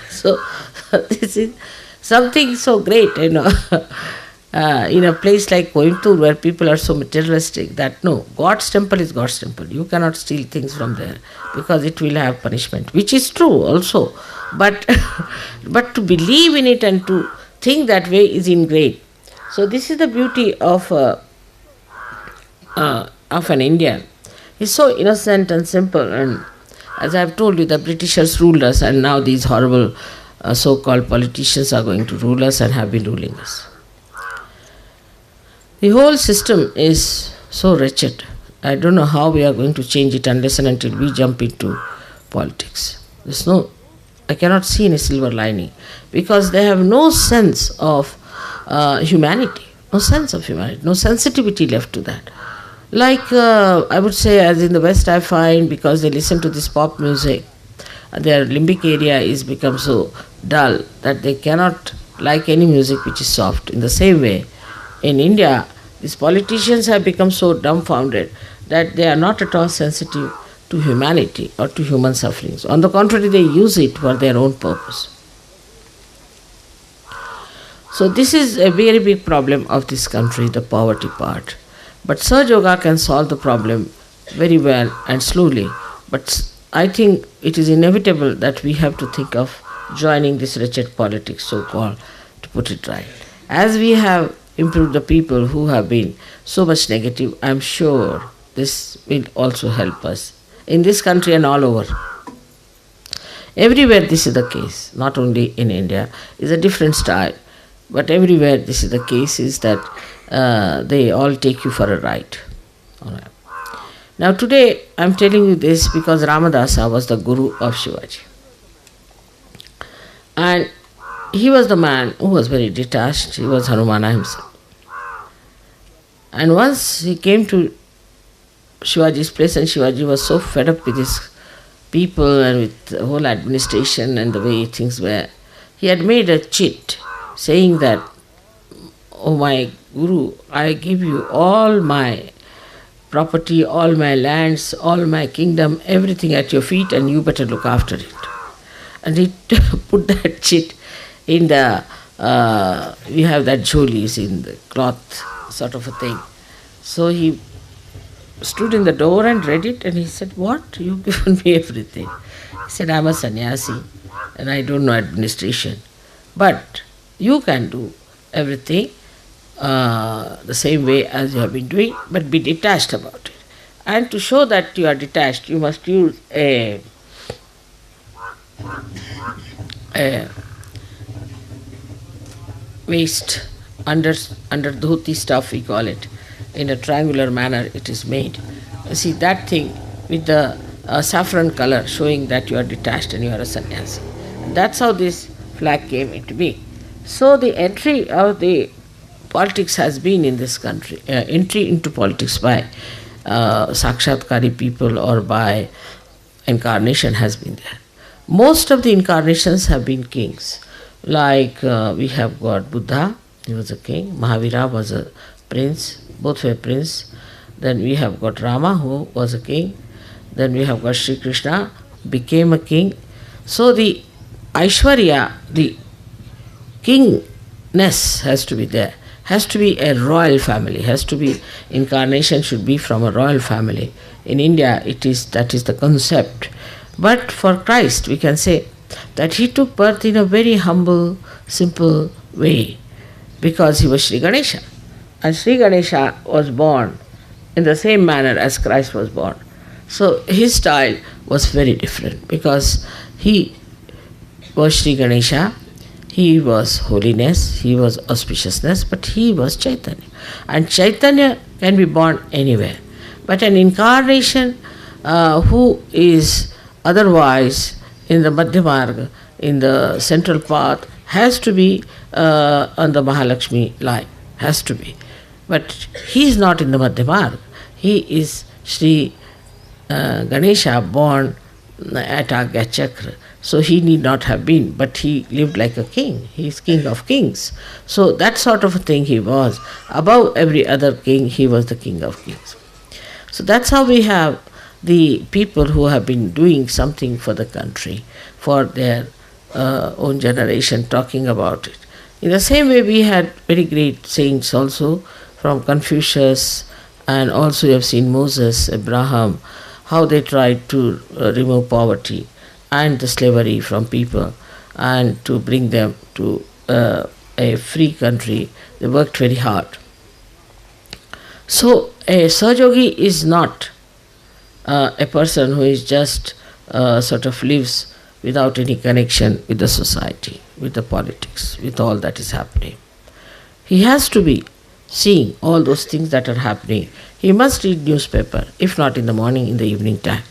So this is something so great. In a place like Coimbatore where people are so materialistic that no, God's temple is God's temple. You cannot steal things from there because it will have punishment, which is true also. But but to believe in it and to think that way is ingrained. So this is the beauty of an Indian. He's so innocent and simple, and as I've told you, the Britishers ruled us, and now these horrible so-called politicians are going to rule us and have been ruling us. The whole system is so wretched. I don't know how we are going to change it unless and until we jump into politics. I cannot see any silver lining because they have no sense of humanity, no sense of humanity, no sensitivity left to that. Like I would say, as in the West, I find because they listen to this pop music, their limbic area is become so dull that they cannot like any music which is soft. In the same way, in India, these politicians have become so dumbfounded that they are not at all sensitive to humanity or to human sufferings. On the contrary, they use it for their own purpose. So this is a very big problem of this country, the poverty part. But SahajaYoga can solve the problem very well and slowly. But I think it is inevitable that we have to think of joining this wretched politics, so-called, to put it right. As we have improved the people who have been so much negative, I am sure this will also help us in this country and all over. Everywhere this is the case, not only in India. It's a different style. But everywhere this is the case is that they all take you for a ride. All right. Now today I am telling you this because Ramadasa was the guru of Shivaji. And he was the man who was very detached. He was Hanumana himself. And once he came to Shivaji's place, and Shivaji was so fed up with his people and with the whole administration and the way things were, he had made a chit saying that, "Oh my Guru, I give you all my property, all my lands, all my kingdom, everything at your feet, and you better look after it." And he put that chit in the, we have that jholis in the cloth sort of a thing. So he stood in the door and read it, and he said, "What? You've given me everything." He said, "I'm a sannyasi and I don't know administration. But you can do everything the same way as you have been doing, but be detached about it. And to show that you are detached, you must use a waist under dhoti stuff, we call it. In a triangular manner it is made. You see that thing with the saffron color showing that you are detached and you are a sannyasi. And that's how this flag came into being. So the entry of the politics has been in this country, entry into politics by sakshatkari people or by incarnation has been there. Most of the incarnations have been kings. Like we have got Buddha, he was a king. Mahavira was a prince, both were prince. Then we have got Rama, who was a king. Then we have got Sri Krishna, who became a king. So the Aishwarya, the kingness has to be there. Has to be a royal family. Has to be, incarnation should be from a royal family. In India, that is the concept. But for Christ, we can say that he took birth in a very humble, simple way, because he was Sri Ganesha. And Sri Ganesha was born in the same manner as Christ was born. So his style was very different, because he was Sri Ganesha, he was holiness, he was auspiciousness, but he was Chaitanya. And Chaitanya can be born anywhere. But an incarnation who is otherwise in the Madhyamarga, in the central path, has to be on the Mahalakshmi line, has to be. But he is not in the Madhyamarga. He is Sri Ganesha born at Agya Chakra. So he need not have been, but he lived like a king. He is king of kings. So that sort of a thing he was. Above every other king, he was the king of kings. So that's how we have the people who have been doing something for the country, for their own generation, talking about it. In the same way, we had very great saints also, from Confucius, and also you have seen Moses, Abraham, how they tried to remove poverty and the slavery from people and to bring them to a free country. They worked very hard. So a Sahaja is not a person who is just sort of lives without any connection with the society, with the politics, with all that is happening. He has to be seeing all those things that are happening. He must read newspaper, if not in the morning, in the evening time.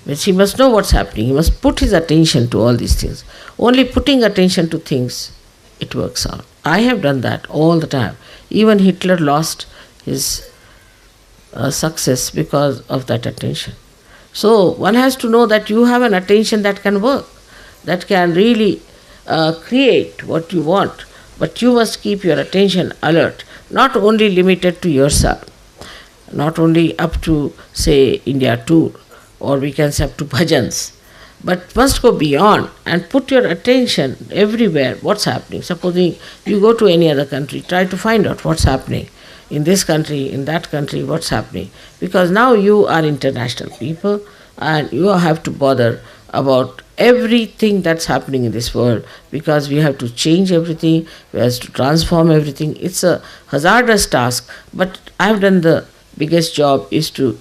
But he must know what's happening. He must put his attention to all these things. Only putting attention to things, it works out. I have done that all the time. Even Hitler lost his success because of that attention. So one has to know that you have an attention that can work, that can really create what you want. But you must keep your attention alert, not only limited to yourself, not only up to, say, India tour, or we can say up to bhajans, but must go beyond and put your attention everywhere, what's happening. Supposing you go to any other country, try to find out what's happening in this country, in that country, what's happening. Because now you are international people and you have to bother about everything that's happening in this world, because we have to change everything, we have to transform everything. It's a hazardous task, but I've done the biggest job is to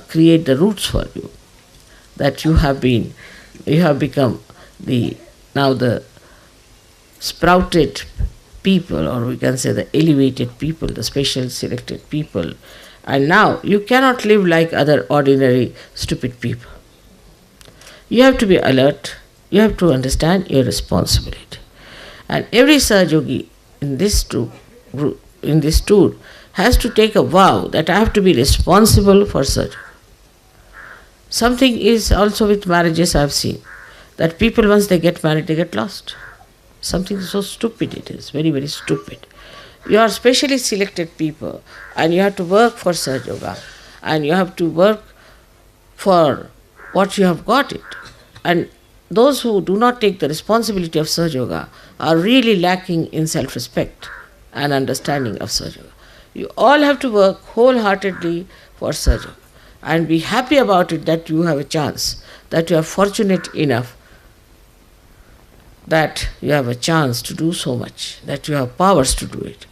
create the roots for you, that you have become now the sprouted people, or we can say the elevated people, the special selected people. And now you cannot live like other ordinary stupid people. You have to be alert, you have to understand your responsibility. And every Sahaja in this tour has to take a vow that I have to be responsible for Sahaja. Something is also with marriages I have seen, that people once they get married, they get lost. Something so stupid it is, very, very stupid. You are specially selected people and you have to work for Sahaja and you have to work for what you have got it. And those who do not take the responsibility of Sahaja are really lacking in self-respect and understanding of Sahaja. You all have to work wholeheartedly for Sahaja and be happy about it, that you have a chance, that you are fortunate enough, that you have a chance to do so much, that you have powers to do it.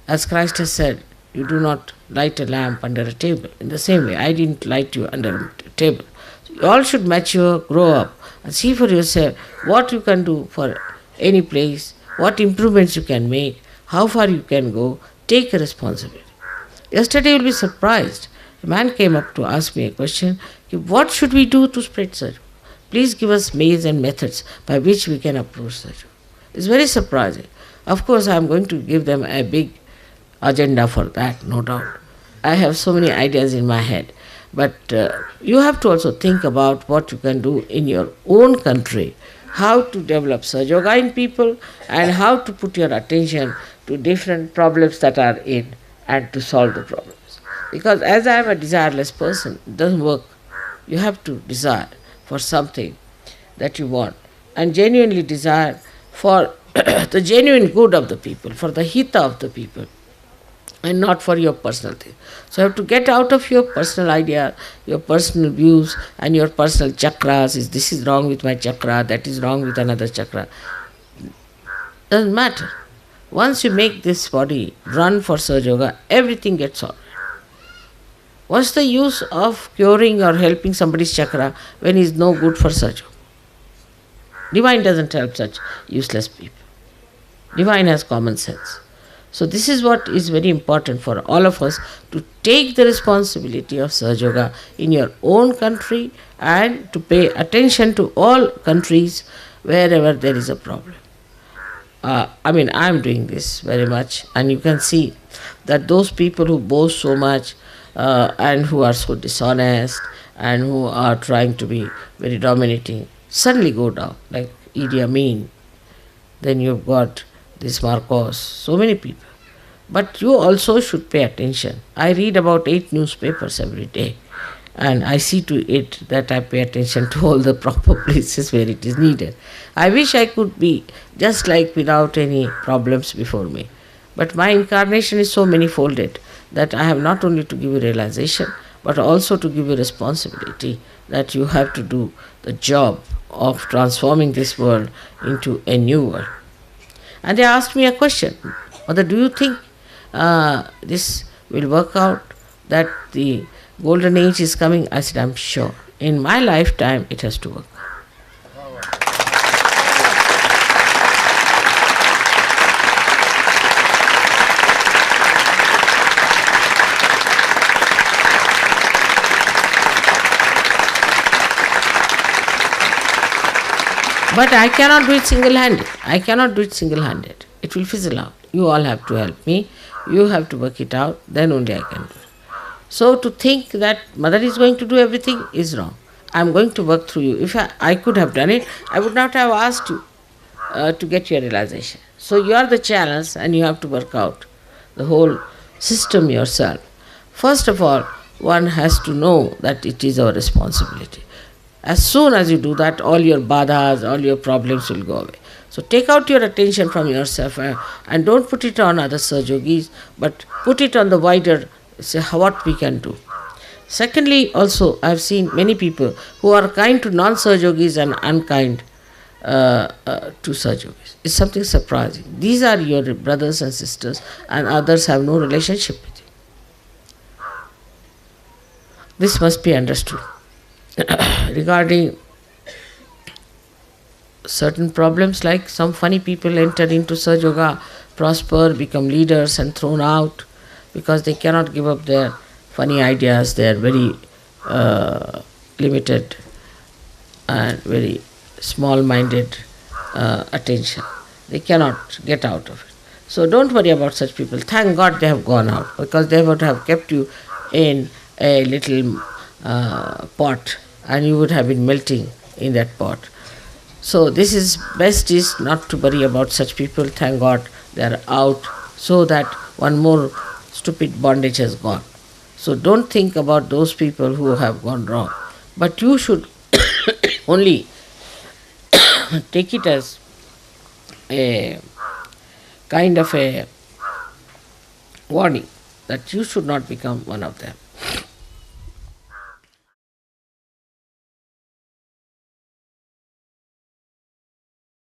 As Christ has said, you do not light a lamp under a table. In the same way, I didn't light you under a table. So you all should mature, grow up, and see for yourself what you can do for any place, what improvements you can make, how far you can go. Take a responsibility. Yesterday you will be surprised. A man came up to ask me a question, what should we do to spread Sahaja? Please give us ways and methods by which we can approach Sahaja. It's very surprising. Of course, I am going to give them a big agenda for that, no doubt. I have so many ideas in my head. But you have to also think about what you can do in your own country, how to develop Sahaja in people, and how to put your attention to different problems that are in and to solve the problems. Because as I am a desireless person, it doesn't work. You have to desire for something that you want and genuinely desire for the genuine good of the people, for the hita of the people, and not for your personal thing. So you have to get out of your personal idea, your personal views and your personal chakras. This is wrong with my chakra, that is wrong with another chakra. Doesn't matter. Once you make this body run for Sahaja, everything gets solved. What's the use of curing or helping somebody's chakra when he's no good for Sahaja? Divine doesn't help such useless people. Divine has common sense. So this is what is very important for all of us, to take the responsibility of Sahaja in your own country and to pay attention to all countries wherever there is a problem. I am doing this very much, and you can see that those people who boast so much and who are so dishonest and who are trying to be very dominating suddenly go down, like Idi Amin. Then you've got this Marcos, so many people. But you also should pay attention. I read about 8 newspapers every day, and I see to it that I pay attention to all the proper places where it is needed. I wish I could be just like without any problems before me. But my incarnation is so many-folded that I have not only to give you realization, but also to give you responsibility that you have to do the job of transforming this world into a new world. And they asked me a question, Mother, do you think this will work out, that the golden age is coming? I said, I'm sure. In my lifetime, it has to work. But I cannot do it single-handed. I cannot do it single-handed. It will fizzle out. You all have to help me. You have to work it out. Then only I can do it. So to think that Mother is going to do everything is wrong. I am going to work through you. If I could have done it, I would not have asked you to get your realization. So you are the channels and you have to work out the whole system yourself. First of all, one has to know that it is our responsibility. As soon as you do that, all your badhas, all your problems will go away. So take out your attention from yourself and don't put it on other Sahajogis, but put it on the wider, say, what we can do. Secondly, also, I have seen many people who are kind to non-Sahajogis and unkind to Sahajogis. It's something surprising. These are your brothers and sisters, and others have no relationship with you. This must be understood. Regarding certain problems, like some funny people enter into Sahaja, prosper, become leaders and thrown out because they cannot give up their funny ideas. They are very limited and very small-minded attention. They cannot get out of it. So don't worry about such people. Thank God they have gone out, because they would have kept you in a little pot and you would have been melting in that pot. So this is best is not to worry about such people. Thank God they are out, so that one more stupid bondage has gone. So don't think about those people who have gone wrong. But you should only take it as a kind of a warning that you should not become one of them.